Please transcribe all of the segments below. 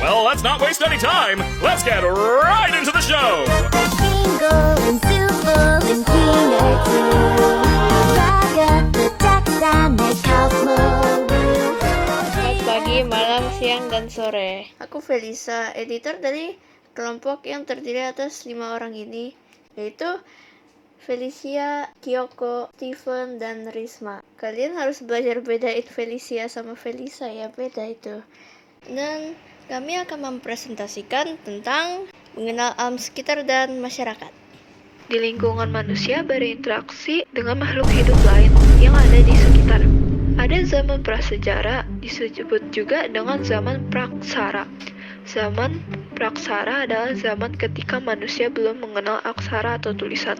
Well, let's not waste any time. Let's get right into the show. Jingle and silver and peanut Raga petak dan naik mobil. Selamat pagi, malam, siang, dan sore. Aku Felisa, editor dari kelompok yang terdiri atas 5 orang ini, yaitu Felicia, Kyoko, Steven, dan Risma. Kalian harus belajar bedain Felicia sama Felisa ya, beda itu. Dan kami akan mempresentasikan tentang mengenal alam sekitar dan masyarakat. Di lingkungan manusia berinteraksi dengan makhluk hidup lain yang ada di sekitar. Ada zaman prasejarah, disebut juga dengan zaman praksara. Zaman praksara adalah zaman ketika manusia belum mengenal aksara atau tulisan.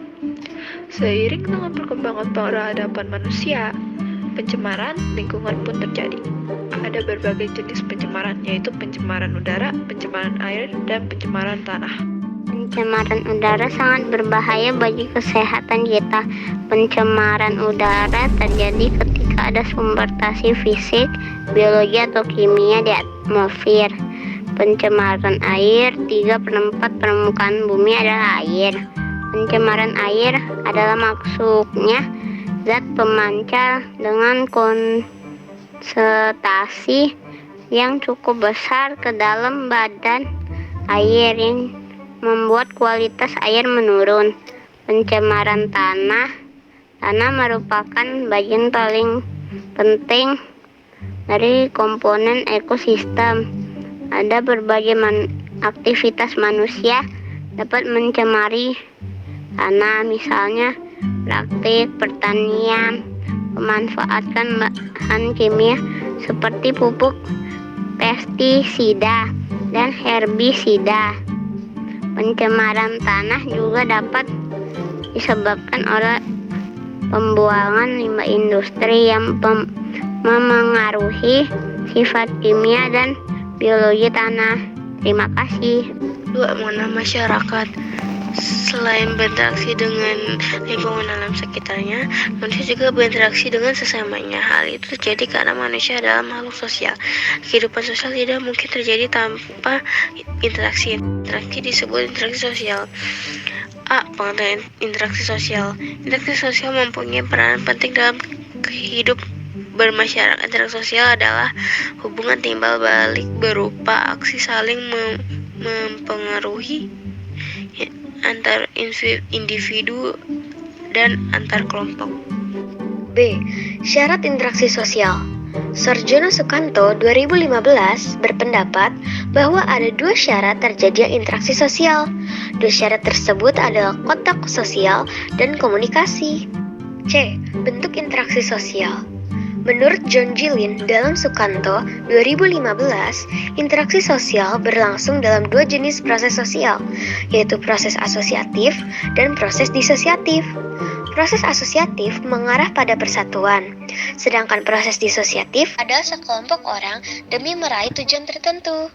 Seiring dengan perkembangan peradaban manusia, pencemaran lingkungan pun terjadi. Ada berbagai jenis pencemaran, yaitu pencemaran udara, pencemaran air, dan pencemaran tanah. Pencemaran udara sangat berbahaya bagi kesehatan kita. Pencemaran udara terjadi ketika ada substansi fisik, biologi, atau kimia di atmosfer. Pencemaran air, 3/4 permukaan bumi adalah air. Pencemaran air adalah maksudnya zat pemancar dengan konsentrasi yang cukup besar ke dalam badan air yang membuat kualitas air menurun. Pencemaran tanah merupakan bagian paling penting dari komponen ekosistem. Ada berbagai aktivitas manusia dapat mencemari tanah, misalnya praktik pertanian, memanfaatkan bahan kimia seperti pupuk, pestisida, dan herbisida. Pencemaran tanah juga dapat disebabkan oleh pembuangan limbah industri yang memengaruhi sifat kimia dan biologi tanah. Terima kasih. Mengenal masyarakat. Selain berinteraksi dengan lingkungan alam sekitarnya, manusia juga berinteraksi dengan sesamanya. Hal itu terjadi karena manusia adalah makhluk sosial. Kehidupan sosial tidak mungkin terjadi tanpa interaksi. Interaksi disebut interaksi sosial. Pengertian interaksi sosial. Interaksi sosial mempunyai peranan penting dalam hidup bermasyarakat. Interaksi sosial adalah hubungan timbal balik berupa aksi saling mempengaruhi antar individu dan antar kelompok. B. Syarat interaksi sosial. Sarjono Sukanto 2015 berpendapat bahwa ada 2 syarat terjadinya interaksi sosial. 2 syarat tersebut adalah kontak sosial dan komunikasi. C. Bentuk interaksi sosial. Menurut John Gillin dalam Sukanto 2015, interaksi sosial berlangsung dalam 2 jenis proses sosial, yaitu proses asosiatif dan proses disosiatif. Proses asosiatif mengarah pada persatuan, sedangkan proses disosiatif adalah sekelompok orang demi meraih tujuan tertentu.